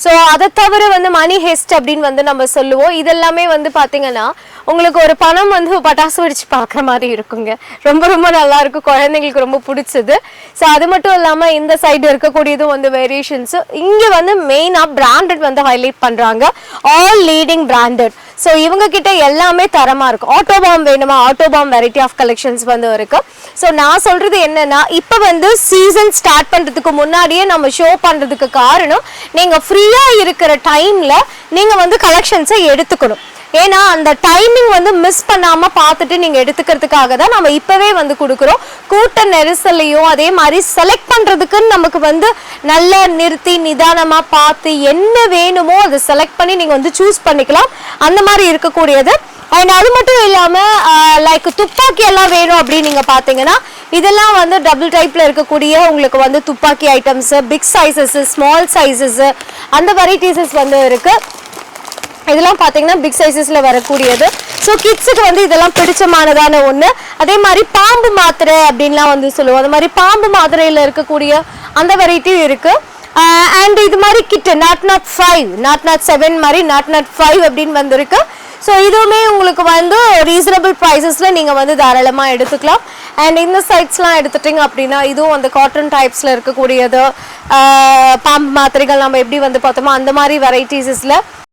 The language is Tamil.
ஸோ அதை தவிர வந்து மணி ஹெஸ்ட் அப்படின்னு வந்து நம்ம சொல்லுவோம். இதெல்லாமே வந்து பார்த்தீங்கன்னா உங்களுக்கு ஒரு பணம் வந்து பட்டாசு வெடிச்சு பார்க்குற மாதிரி இருக்குங்க. ரொம்ப ரொம்ப நல்லா இருக்கும், குழந்தைங்களுக்கு ரொம்ப பிடிச்சது. ஸோ அது மட்டும் இல்லாமல் இந்த சைடு இருக்கக்கூடியதும் வந்து வேரியேஷன்ஸு. இங்கே வந்து மெயினாக பிராண்டட் வந்து ஹைலைட் பண்ணுறாங்க, ஆல் லீடிங் பிராண்டட். ஸோ இவங்க கிட்ட எல்லாமே தரமாக இருக்கும். ஆட்டோபாம் வேணுமா, ஆட்டோபாம் வெரைட்டி ஆஃப் கலெக்ஷன்ஸ் வந்து இருக்கு. ஸோ நான் சொல்றது என்னன்னா, இப்போ வந்து சீசன் ஸ்டார்ட் பண்ணுறதுக்கு முன்னாடியே நம்ம ஷோ பண்ணுறதுக்கு காரணம், நீங்கள் ஃப்ரீயாக இருக்கிற டைமில் நீங்கள் வந்து கலெக்ஷன்ஸை எடுத்துக்கணும். ஏன்னா அந்த டைமிங் வந்து மிஸ் பண்ணாம பார்த்துட்டு நீங்க எடுத்துக்கிறதுக்காக தான் நம்ம இப்பவே வந்து கொடுக்குறோம். கூட்ட நெரிசலையும் அதே மாதிரி செலக்ட் பண்றதுக்கு நமக்கு வந்து நல்லா நிறுத்தி நிதானமா பார்த்து என்ன வேணுமோ அதை செலக்ட் பண்ணி நீங்க வந்து சூஸ் பண்ணிக்கலாம். அந்த மாதிரி இருக்கக்கூடியது. அண்ட் அது மட்டும் இல்லாம லைக் துப்பாக்கி எல்லாம் வேணும் அப்படின்னு நீங்க பாத்தீங்கன்னா, இதெல்லாம் வந்து டபுள் டைப்ல இருக்கக்கூடிய உங்களுக்கு வந்து துப்பாக்கி items, big sizes, small sizes, அந்த வெரைட்டிஸஸ் வந்து இருக்கு. இதெல்லாம் பார்த்தீங்கன்னா பிக் சைஸஸ்ல வரக்கூடியது. ஸோ கிட்ஸுக்கு வந்து இதெல்லாம் பிடிச்சமானதான ஒன்று. அதே மாதிரி பாம்பு மாத்திரை அப்படின்லாம் வந்து சொல்லுவோம். அந்த மாதிரி பாம்பு மாத்திரையில் இருக்கக்கூடிய அந்த வெரைட்டியும் இருக்கு. அண்ட் இது மாதிரி கிட்டு நாட் 7 மாதிரி நாட் 5 அப்படின்னு வந்திருக்கு. ஸோ இதுவுமே உங்களுக்கு வந்து ரீசனபிள் ப்ரைஸஸில் நீங்கள் வந்து தாராளமாக எடுத்துக்கலாம். அண்ட் இந்த சைட்ஸ்லாம் எடுத்துட்டிங்க அப்படின்னா இதுவும் அந்த காட்டன் டைப்ஸில் இருக்கக்கூடியது, பாம்பு மாத்திரைகள் நம்ம எப்படி வந்து பார்த்தோமோ அந்த மாதிரி வெரைட்டிஸில்